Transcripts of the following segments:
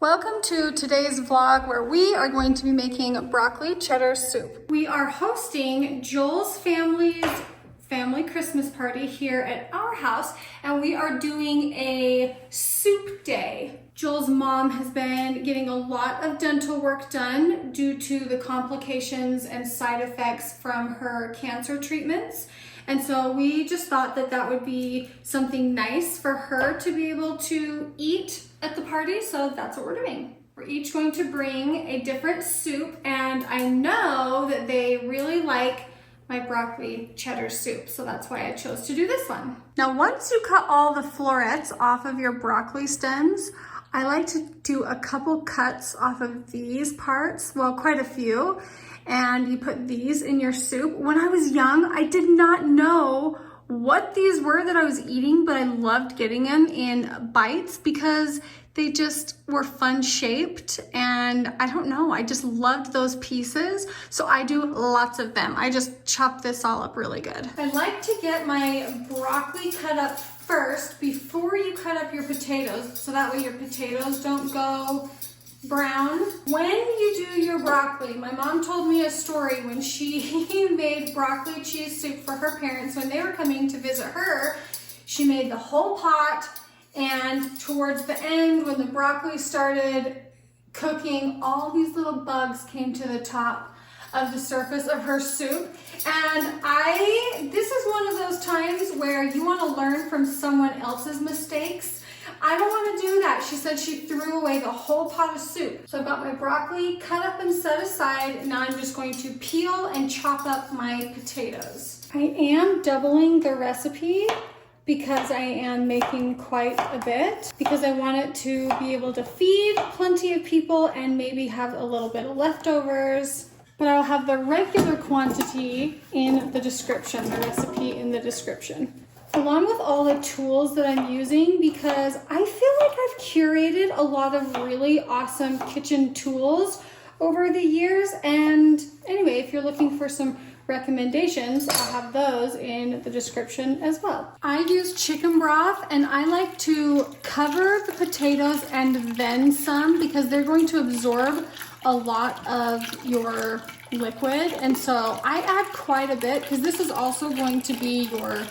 Welcome to today's vlog where we are going to be making broccoli cheddar soup. We are hosting Joel's family Christmas party here at our house, and we are doing a soup day. Joel's mom has been getting a lot of dental work done due to the complications and side effects from her cancer treatments. And so we just thought that that would be something nice for her to be able to eat at the party, so that's what we're doing. We're each going to bring a different soup, and I know that they really like my broccoli cheddar soup, so that's why I chose to do this one. Now, once you cut all the florets off of your broccoli stems, I like to do a couple cuts off of these parts, well, quite a few, and you put these in your soup. When I was young, I did not know what these were that I was eating, but I loved getting them in bites because they just were fun shaped, and I don't know, I just loved those pieces, so I do lots of them. I just chop this all up really good. I like to get my broccoli cut up first before you cut up your potatoes, so that way your potatoes don't go brown. When you do your broccoli, my mom told me a story when she made broccoli cheese soup for her parents when they were coming to visit her. She made the whole pot, and towards the end, when the broccoli started cooking, all these little bugs came to the top of the surface of her soup. And this is one of those times where you want to learn from someone else's mistakes. I don't want to do that. She said she threw away the whole pot of soup. So I've got my broccoli cut up and set aside. Now I'm just going to peel and chop up my potatoes. I am doubling the recipe because I am making quite a bit, because I want it to be able to feed plenty of people and maybe have a little bit of leftovers. But I'll have the regular quantity in the description, the recipe in the description, along with all the tools that I'm using, because I feel like I've curated a lot of really awesome kitchen tools over the years. And anyway, if you're looking for some recommendations, I'll have those in the description as well. I use chicken broth, and I like to cover the potatoes and then some, because they're going to absorb a lot of your liquid. And so I add quite a bit because this is also going to be your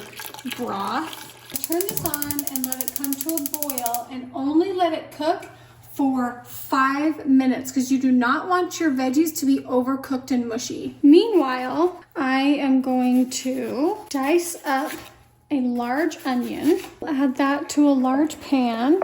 broth. Turn this on and let it come to a boil, and only let it cook for 5 minutes because you do not want your veggies to be overcooked and mushy. Meanwhile, I am going to dice up a large onion. Add that to a large pan.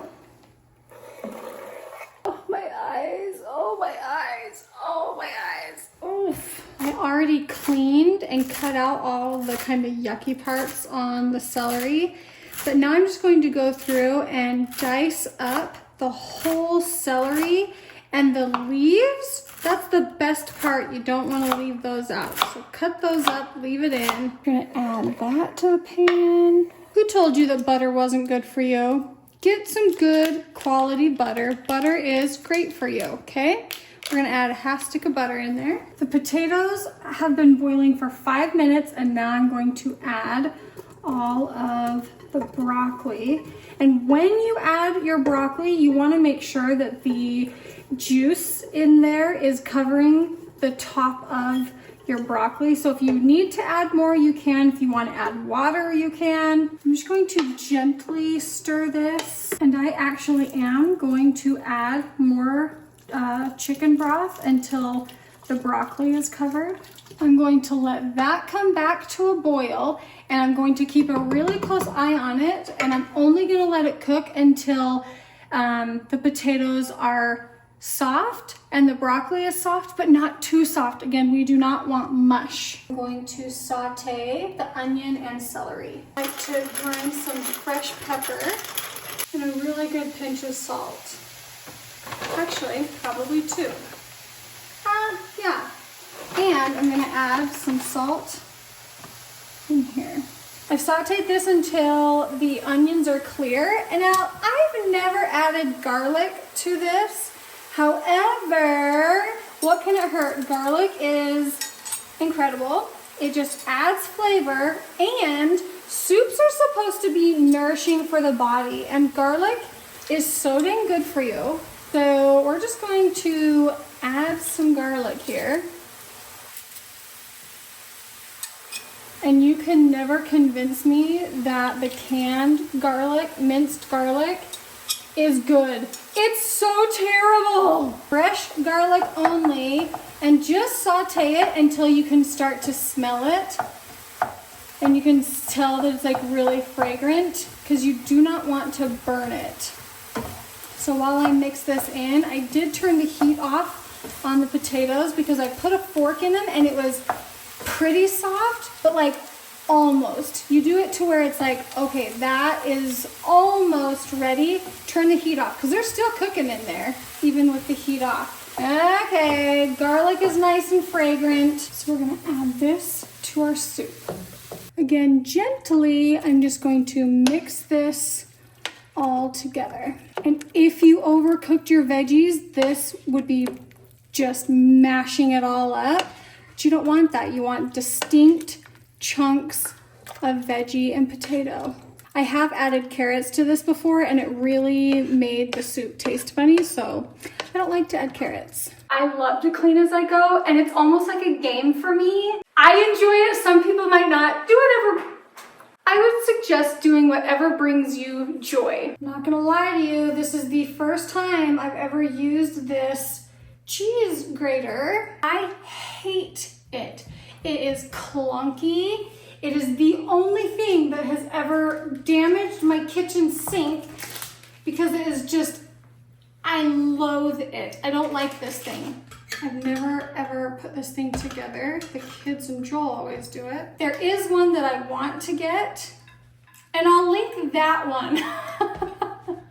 Oh, my eyes. Oh, my eyes. Oh, my eyes. Oof. I already cleaned and cut out all the kind of yucky parts on the celery, but now I'm just going to go through and dice up the whole celery, and the leaves, that's the best part. You don't want to leave those out. So cut those up, leave it in. We're gonna add that to the pan. Who told you that butter wasn't good for you? Get some good quality butter. Butter is great for you, okay? We're gonna add a half stick of butter in there. The potatoes have been boiling for 5 minutes, and now I'm going to add all of the broccoli. And when you add your broccoli, you want to make sure that the juice in there is covering the top of your broccoli. So if you need to add more, you can. If you want to add water, you can. I'm just going to gently stir this, and I actually am going to add more chicken broth until the broccoli is covered. I'm going to let that come back to a boil, and I'm going to keep a really close eye on it, and I'm only going to let it cook until the potatoes are soft and the broccoli is soft, but not too soft. Again, we do not want mush. I'm going to saute the onion and celery. I like to grind some fresh pepper and a really good pinch of salt. Actually, probably 2. Yeah. And I'm gonna add some salt in here. I've sauteed this until the onions are clear. And now, I've never added garlic to this. However, what can it hurt? Garlic is incredible. It just adds flavor, and soups are supposed to be nourishing for the body, and garlic is so dang good for you So we're just going to add some garlic here. And you can never convince me that the canned garlic, minced garlic, is good. It's so terrible. Fresh garlic only, and just saute it until you can start to smell it. And you can tell that it's like really fragrant because you do not want to burn it. So while I mix this in, I did turn the heat off on the potatoes because I put a fork in them and it was pretty soft, but like almost. You do it to where it's like, okay, that is almost ready. Turn the heat off because they're still cooking in there, even with the heat off. Okay, garlic is nice and fragrant. So we're gonna add this to our soup. Again, gently, I'm just going to mix this all together. And if you overcooked your veggies, this would be just mashing it all up. But you don't want that. You want distinct chunks of veggie and potato. I have added carrots to this before and it really made the soup taste funny, so I don't like to add carrots. I love to clean as I go and it's almost like a game for me. I enjoy it, some people might not. Do whatever. I would suggest doing whatever brings you joy. I'm not gonna lie to you, this is the first time I've ever used this cheese grater. I hate it. It is clunky. It is the only thing that has ever damaged my kitchen sink because it is just, I loathe it. I don't like this thing. I've never ever put this thing together. The kids and Joel always do it. There is one that I want to get and I'll link that one.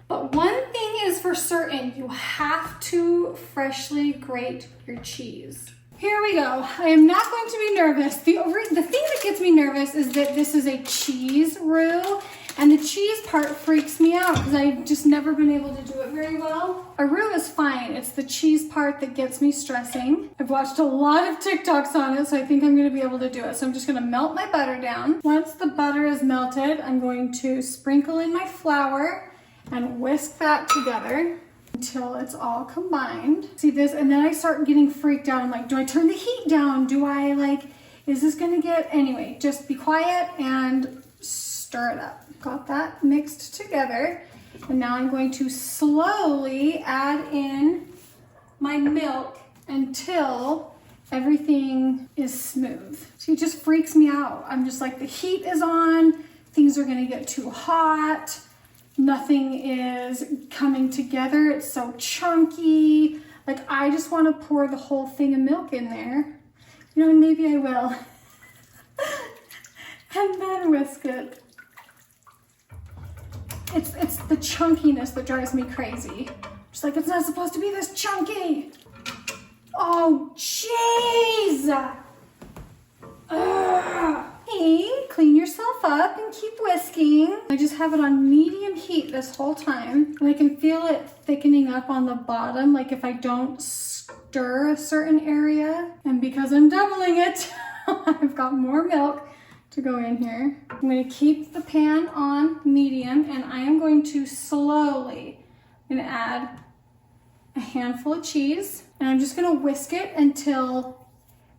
But one thing is for certain, you have to freshly grate your cheese. Here we go. I am not going to be nervous. The thing that gets me nervous is that this is a cheese roux, and the cheese part freaks me out because I've just never been able to do it very well. A roux is fine. It's the cheese part that gets me stressing. I've watched a lot of TikToks on it, so I think I'm going to be able to do it. So I'm just going to melt my butter down. Once the butter is melted, I'm going to sprinkle in my flour and whisk that together until it's all combined. See this, and then I start getting freaked out. I'm like, do I turn the heat down? Do I is this gonna get, anyway, just be quiet and stir it up. Got that mixed together. And now I'm going to slowly add in my milk until everything is smooth. See, it just freaks me out. I'm just like, the heat is on, things are gonna get too hot. Nothing is coming together. It's so chunky. Like, I just want to pour the whole thing of milk in there. You know, maybe I will. And then whisk it. It's the chunkiness that drives me crazy. Just like, it's not supposed to be this chunky. Oh, jeez. Hey, clean yourself up and keep whisking. I just have it on medium heat this whole time. And I can feel it thickening up on the bottom, like if I don't stir a certain area. And because I'm doubling it, I've got more milk to go in here. I'm going to keep the pan on medium and I am going to slowly add a handful of cheese. And I'm just going to whisk it until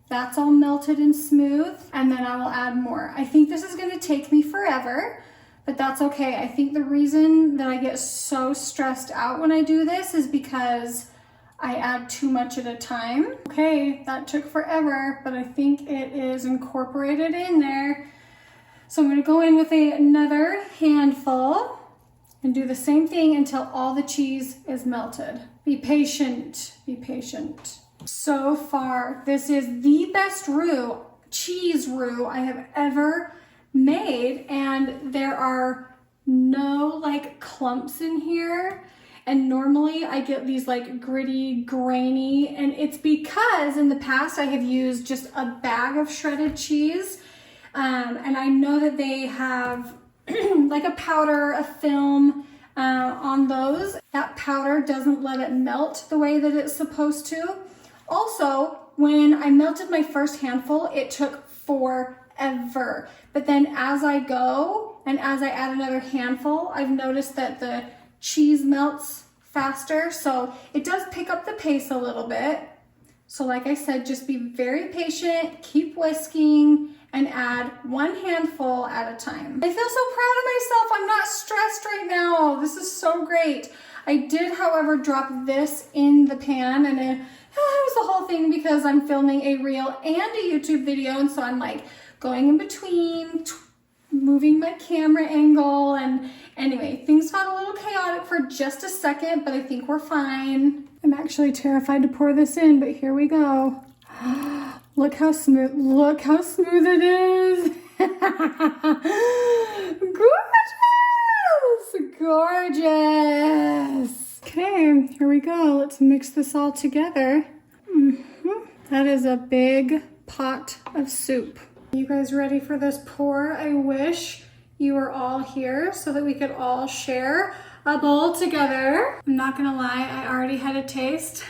that's all melted and smooth, and then I will add more. I think this is gonna take me forever, but that's okay. I think the reason that I get so stressed out when I do this is because I add too much at a time. Okay, that took forever, but I think it is incorporated in there. So I'm gonna go in with another handful and do the same thing until all the cheese is melted. Be patient, be patient. So far, this is the best cheese roux I have ever made, and there are no clumps in here. And normally I get these gritty, grainy, and it's because in the past I have used just a bag of shredded cheese, and I know that they have a powder, a film on those. That powder doesn't let it melt the way that it's supposed to. Also, when I melted my first handful, it took forever. But then as I go and as I add another handful, I've noticed that the cheese melts faster. So it does pick up the pace a little bit. So like I said, just be very patient, keep whisking, and add 1 handful at a time. I feel so proud of myself. I'm not stressed right now. This is so great. I did, however, drop this in the pan, and it was the whole thing because I'm filming a reel and a YouTube video, and so I'm like going in between, moving my camera angle, and anyway, things got a little chaotic for just a second, but I think we're fine. I'm actually terrified to pour this in, but here we go. Look how smooth it is. Gorgeous, gorgeous. Okay, here we go. Let's mix this all together. That is a big pot of soup. You guys ready for this pour? I wish you were all here so that we could all share a bowl together. I'm not gonna lie, I already had a taste.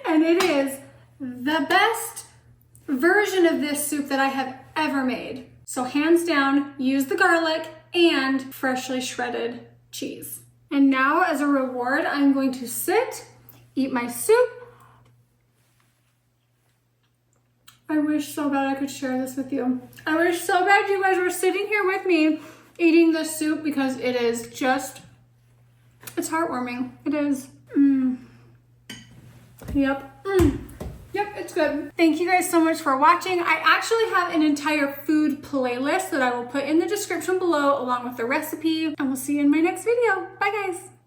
And it is the best version of this soup that I have ever made. So hands down, use the garlic and freshly shredded cheese. And now as a reward, I'm going to sit, eat my soup. I wish so bad I could share this with you. I wish so bad you guys were sitting here with me eating this soup because it is just, it's heartwarming. It is. Yep. Yep, it's good. Thank you guys so much for watching. I actually have an entire food playlist that I will put in the description below along with the recipe, and we'll see you in my next video. Bye guys.